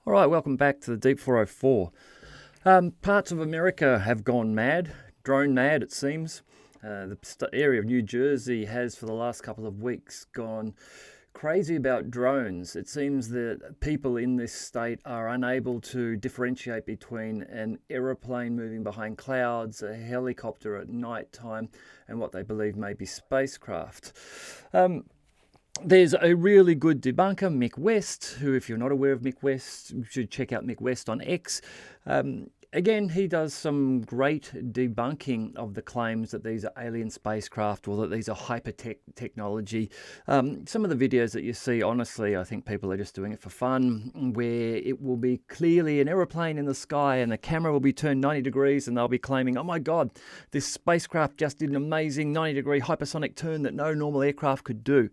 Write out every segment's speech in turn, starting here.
All right, welcome back to the Deep 404. Parts of America have gone mad, drone mad it seems. The area of New Jersey has for the last couple of weeks gone crazy about drones. It seems that people in this state are unable to differentiate between an aeroplane moving behind clouds, a helicopter at night time, and what they believe may be spacecraft. There's a really good debunker, Mick West, who, if you're not aware of Mick West, you should check out Mick West on X. Again, he does some great debunking of the claims that these are alien spacecraft or that these are hyper-tech technology. Some of the videos that you see, honestly, I think people are just doing it for fun, where it will be clearly an aeroplane in the sky and the camera will be turned 90 degrees and they'll be claiming, oh my God, this spacecraft just did an amazing 90-degree hypersonic turn that no normal aircraft could do.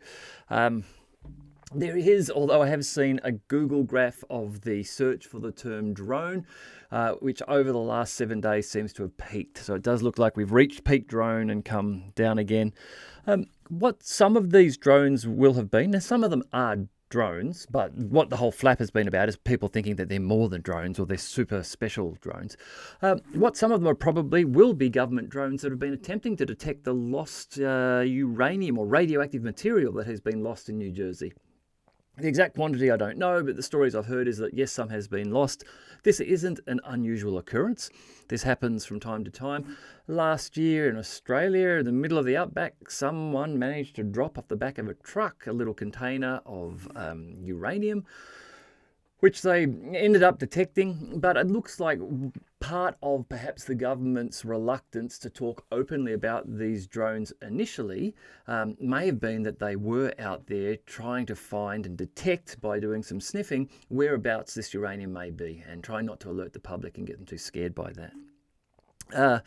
There is, although I have seen a Google graph of the search for the term drone, which over the last 7 days seems to have peaked. So it does look like we've reached peak drone and come down again. What some of these drones will have been, now some of them are drones, but what the whole flap has been about is people thinking that they're more than drones or they're super special drones. What some of them are probably will be government drones that have been attempting to detect the lost uranium or radioactive material that has been lost in New Jersey. The exact quantity I don't know, but the stories I've heard is that yes, some has been lost. This isn't an unusual occurrence. This happens from time to time. Last year in Australia, in the middle of the outback, someone managed to drop off the back of a truck a little container of uranium, which they ended up detecting, but it looks like part of perhaps the government's reluctance to talk openly about these drones initially may have been that they were out there trying to find and detect, by doing some sniffing, whereabouts this uranium may be, and try not to alert the public and get them too scared by that.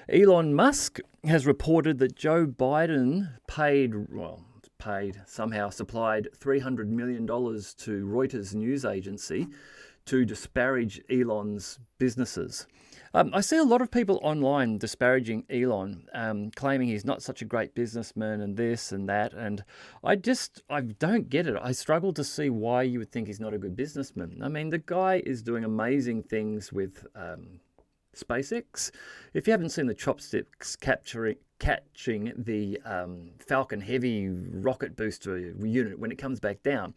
Elon Musk has reported that Joe Biden supplied $300 million to Reuters news agency to disparage Elon's businesses. I see a lot of people online disparaging Elon, claiming he's not such a great businessman and this and that, and I don't get it. I struggle to see why you would think he's not a good businessman. I mean, the guy is doing amazing things with SpaceX. If you haven't seen the chopsticks catching the Falcon Heavy rocket booster unit when it comes back down,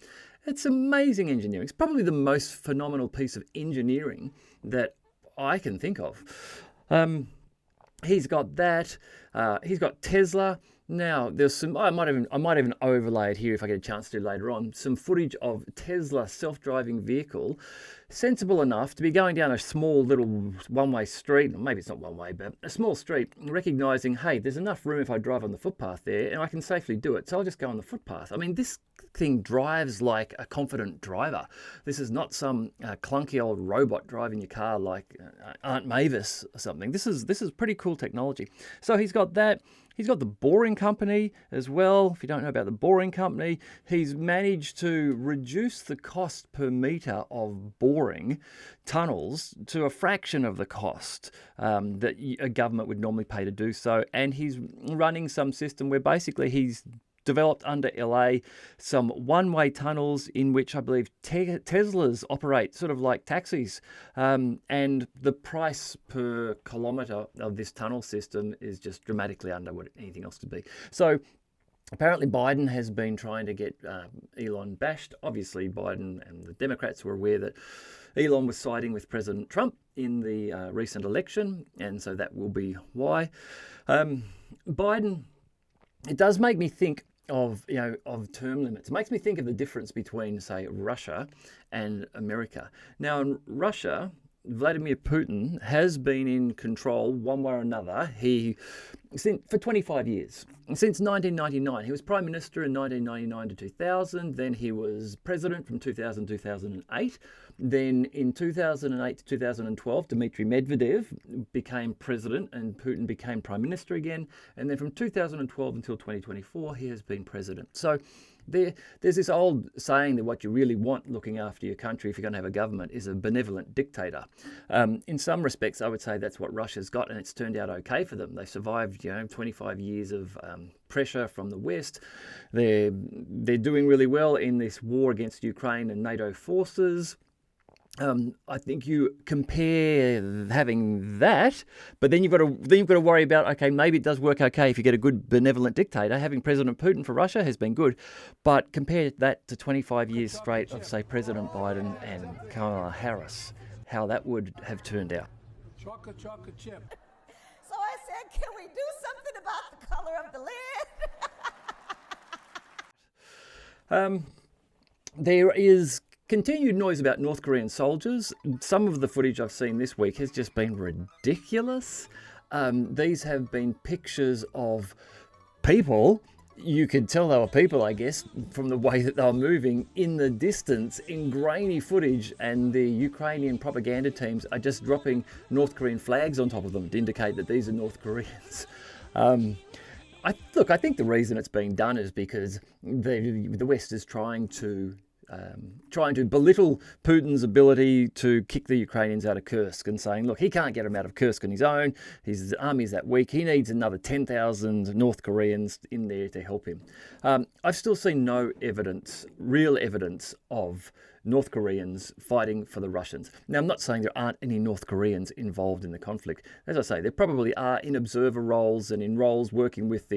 it's amazing engineering. It's probably the most phenomenal piece of engineering that I can think of. He's got that. He's got Tesla. Now, there's some. I might even overlay it here if I get a chance to later on. Some footage of Tesla self-driving vehicle, sensible enough to be going down a small little one-way street. Maybe it's not one-way, but a small street, recognizing, hey, there's enough room if I drive on the footpath there, and I can safely do it. So I'll just go on the footpath. I mean, this thing drives like a confident driver. This is not some clunky old robot driving your car like Aunt Mavis or something. This is pretty cool technology. So he's got that. He's got the Boring Company as well. If you don't know about the Boring Company, he's managed to reduce the cost per metre of boring tunnels to a fraction of the cost that a government would normally pay to do so. And he's running some system where basically he's developed under LA some one-way tunnels in which I believe Teslas operate sort of like taxis, and the price per kilometre of this tunnel system is just dramatically under what anything else could be. So apparently Biden has been trying to get Elon bashed. Obviously Biden and the Democrats were aware that Elon was siding with President Trump in the recent election, and so that will be why. Biden, it does make me think of term limits. It makes me think of the difference between, say, Russia and America. Now, in Russia, Vladimir Putin has been in control one way or another. For 25 years. Since 1999. He was Prime Minister in 1999 to 2000. Then he was President from 2000 to 2008. Then in 2008 to 2012, Dmitry Medvedev became President and Putin became Prime Minister again. And then from 2012 until 2024, he has been President. So there's this old saying that what you really want looking after your country, if you're going to have a government, is a benevolent dictator. In some respects, I would say that's what Russia's got, and it's turned out okay for them. They survived, 25 years of pressure from the West. They're doing really well in this war against Ukraine and NATO forces. I think you compare having that, but then you've got to worry about, okay, maybe it does work okay if you get a good benevolent dictator. Having President Putin for Russia has been good, but compare that to 25 years straight of, say, President Biden and Kamala Harris, how that would have turned out. Chocolate chip. So I said, can we do something about the color of the lid? There is continued noise about North Korean soldiers. Some of the footage I've seen this week has just been ridiculous. These have been pictures of people. You could tell they were people, I guess, from the way that they were moving in the distance in grainy footage, and the Ukrainian propaganda teams are just dropping North Korean flags on top of them to indicate that these are North Koreans. I think the reason it's being done is because the West is trying to belittle Putin's ability to kick the Ukrainians out of Kursk, and saying, look, he can't get them out of Kursk on his own. His army is that weak. He needs another 10,000 North Koreans in there to help him. I've still seen no real evidence of North Koreans fighting for the Russians. Now, I'm not saying there aren't any North Koreans involved in the conflict. As I say, there probably are in observer roles and in roles working with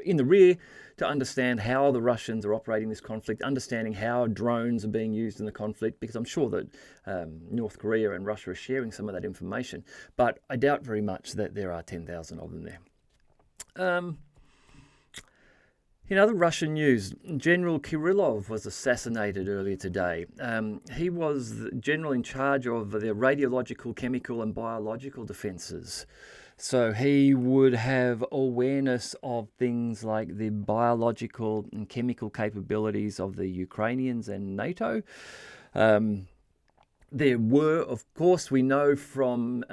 in the rear to understand how the Russians are operating this conflict, understanding how drones are being used in the conflict, because I'm sure that North Korea and Russia are sharing some of that information. But I doubt very much that there are 10,000 of them there. In other Russian news, General Kirillov was assassinated earlier today. He was the general in charge of the radiological, chemical and biological defences. So he would have awareness of things like the biological and chemical capabilities of the Ukrainians and NATO. There were, of course, we know from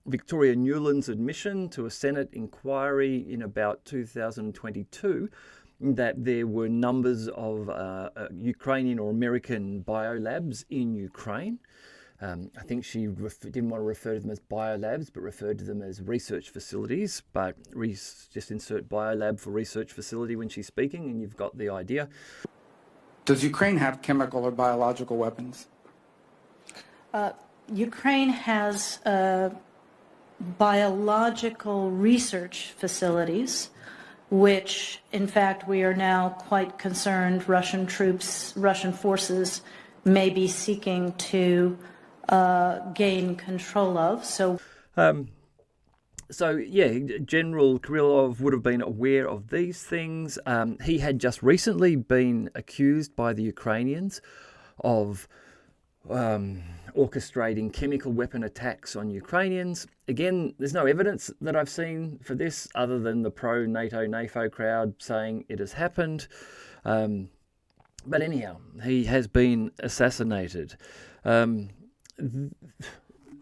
Victoria Nuland's admission to a Senate inquiry in about 2022 that there were numbers of Ukrainian or American biolabs in Ukraine. I think she didn't want to refer to them as biolabs, but referred to them as research facilities. But just insert biolab for research facility when she's speaking, and you've got the idea. Does Ukraine have chemical or biological weapons? Ukraine has biological research facilities, which, in fact, we are now quite concerned Russian forces may be seeking to gain control of. So General Kirillov would have been aware of these things. He had just recently been accused by the Ukrainians of orchestrating chemical weapon attacks on Ukrainians. Again, there's no evidence that I've seen for this other than the pro-NATO, NAFO crowd saying it has happened. But anyhow, he has been assassinated.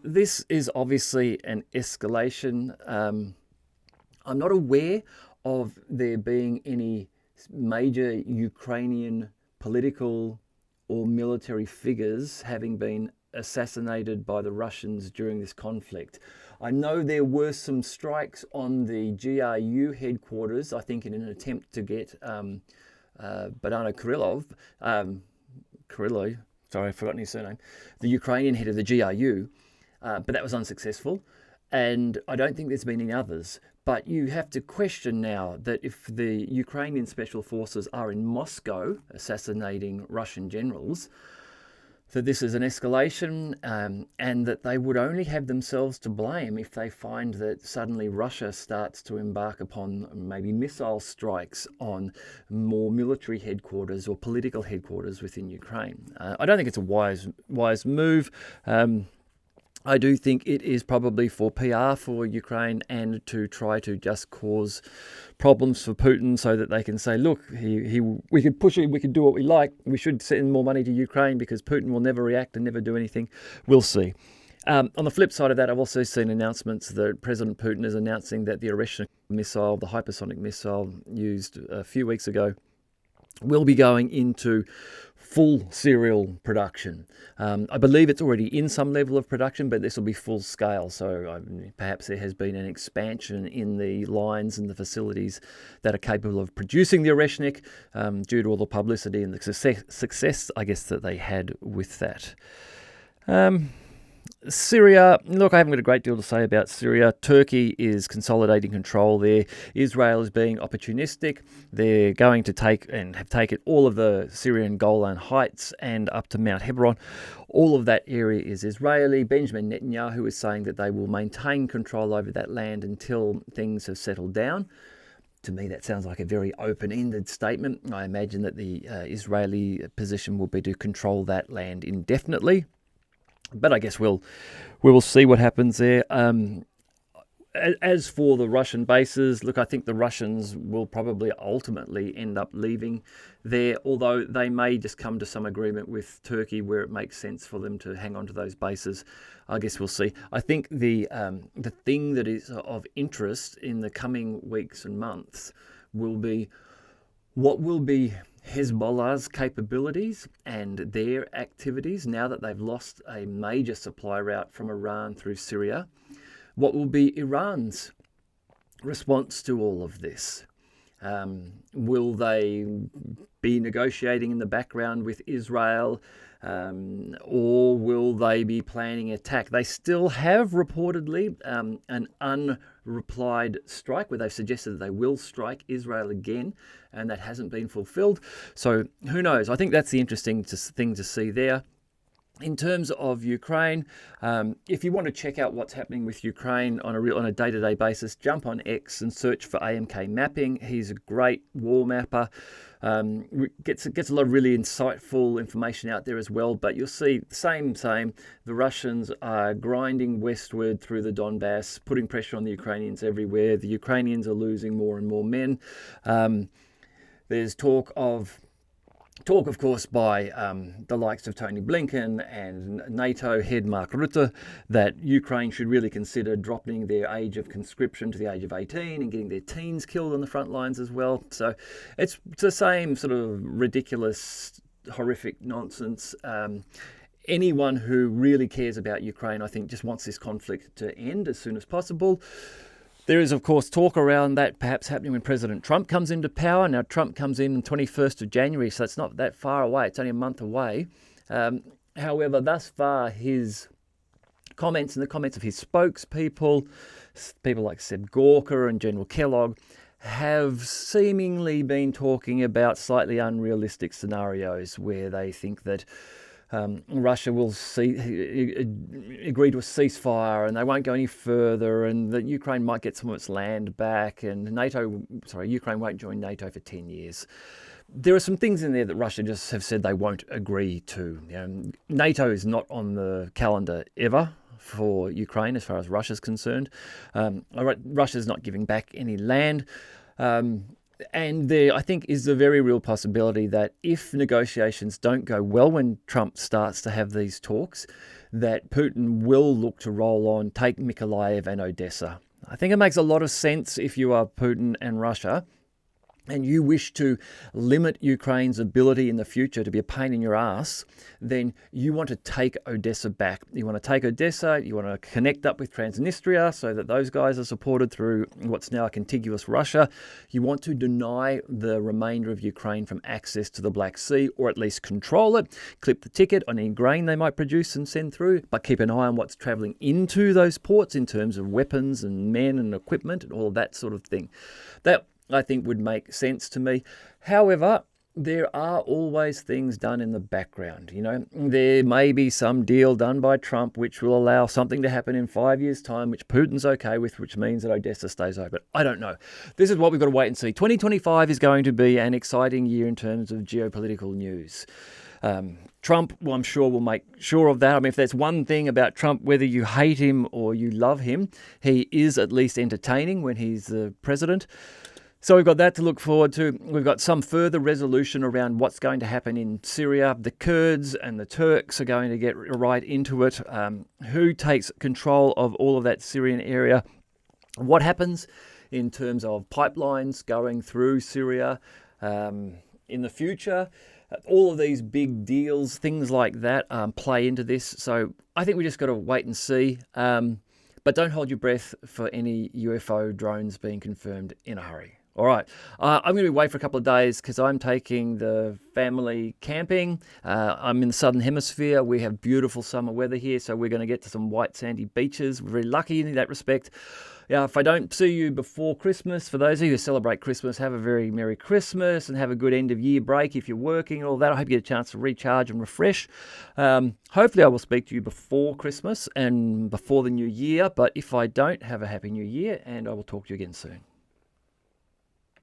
This is obviously an escalation. I'm not aware of there being any major Ukrainian political or military figures having been assassinated by the Russians during this conflict. I know there were some strikes on the GRU headquarters, I think in an attempt to get Kirillov, sorry, I've forgotten his surname, the Ukrainian head of the GRU, but that was unsuccessful. And I don't think there's been any others. But you have to question now that if the Ukrainian special forces are in Moscow assassinating Russian generals, that this is an escalation and that they would only have themselves to blame if they find that suddenly Russia starts to embark upon maybe missile strikes on more military headquarters or political headquarters within Ukraine. I don't think it's a wise move. I do think it is probably for PR for Ukraine and to try to just cause problems for Putin so that they can say, look, we could push it, we could do what we like, we should send more money to Ukraine because Putin will never react and never do anything. We'll see. On the flip side of that, I've also seen announcements that President Putin is announcing that the Oreshnik missile, the hypersonic missile used a few weeks ago, will be going into full serial production. I believe it's already in some level of production, but this will be full scale. So perhaps there has been an expansion in the lines and the facilities that are capable of producing the Oreshnik due to all the publicity and the success, I guess, that they had with that. Syria, look, I haven't got a great deal to say about Syria. Turkey is consolidating control there. Israel is being opportunistic. They're going to take and have taken all of the Syrian Golan Heights and up to Mount Hebron. All of that area is Israeli. Benjamin Netanyahu is saying that they will maintain control over that land until things have settled down. To me, that sounds like a very open-ended statement. I imagine that the Israeli position will be to control that land indefinitely. But I guess we will see what happens there. As for the Russian bases, look, I think the Russians will probably ultimately end up leaving there, although they may just come to some agreement with Turkey where it makes sense for them to hang on to those bases. I guess we'll see. I think the thing that is of interest in the coming weeks and months will be what will be Hezbollah's capabilities and their activities now that they've lost a major supply route from Iran through Syria. What will be Iran's response to all of this? Will they be negotiating in the background with Israel, or will they be planning an attack? They still have reportedly an unreplied strike where they've suggested that they will strike Israel again, and that hasn't been fulfilled. So who knows? I think that's the interesting thing to see there. In terms of Ukraine, if you want to check out what's happening with Ukraine on a day-to-day basis, jump on X and search for AMK Mapping. He's a great war mapper. Gets a lot of really insightful information out there as well. But you'll see same. The Russians are grinding westward through the Donbass, putting pressure on the Ukrainians everywhere. The Ukrainians are losing more and more men. There's talk, of course, by the likes of Tony Blinken and NATO head Mark Rutte that Ukraine should really consider dropping their age of conscription to the age of 18 and getting their teens killed on the front lines as well. So it's the same sort of ridiculous, horrific nonsense. Anyone who really cares about Ukraine, I think, just wants this conflict to end as soon as possible. There is, of course, talk around that perhaps happening when President Trump comes into power. Now, Trump comes in on 21st of January, so it's not that far away. It's only a month away. However, thus far, his comments and the comments of his spokespeople, people like Seb Gorka and General Kellogg, have seemingly been talking about slightly unrealistic scenarios where they think that Russia will agree to a ceasefire and they won't go any further, and that Ukraine might get some of its land back, and Ukraine won't join NATO for 10 years. There are some things in there that Russia just have said they won't agree to. NATO is not on the calendar ever for Ukraine as far as Russia's concerned. Russia's not giving back any land. And there, I think, is a very real possibility that if negotiations don't go well when Trump starts to have these talks, that Putin will look to roll on, take Mykolaiv and Odessa. I think it makes a lot of sense if you are Putin and Russia and you wish to limit Ukraine's ability in the future to be a pain in your ass, then you want to take Odessa back. You want to take Odessa, you want to connect up with Transnistria so that those guys are supported through what's now a contiguous Russia. You want to deny the remainder of Ukraine from access to the Black Sea, or at least control it, clip the ticket on any grain they might produce and send through, but keep an eye on what's travelling into those ports in terms of weapons and men and equipment and all of that sort of thing. That, I think, would make sense to me. However, there are always things done in the background. There may be some deal done by Trump which will allow something to happen in 5 years' time, which Putin's okay with, which means that Odessa stays open. I don't know. This is what we've got to wait and see. 2025 is going to be an exciting year in terms of geopolitical news. Trump, well, I'm sure, will make sure of that. I mean, if there's one thing about Trump, whether you hate him or you love him, he is at least entertaining when he's the president. So we've got that to look forward to. We've got some further resolution around what's going to happen in Syria. The Kurds and the Turks are going to get right into it. Who takes control of all of that Syrian area? What happens in terms of pipelines going through Syria in the future? All of these big deals, things like that, play into this. So I think we just got to wait and see. But don't hold your breath for any UFO drones being confirmed in a hurry. All right. I'm going to be away for a couple of days because I'm taking the family camping. I'm in the southern hemisphere. We have beautiful summer weather here, so we're going to get to some white sandy beaches. We're very lucky in that respect. If I don't see you before Christmas, for those of you who celebrate Christmas, have a very Merry Christmas and have a good end of year break if you're working and all that. I hope you get a chance to recharge and refresh. Hopefully I will speak to you before Christmas and before the new year, but if I don't, have a happy new year and I will talk to you again soon.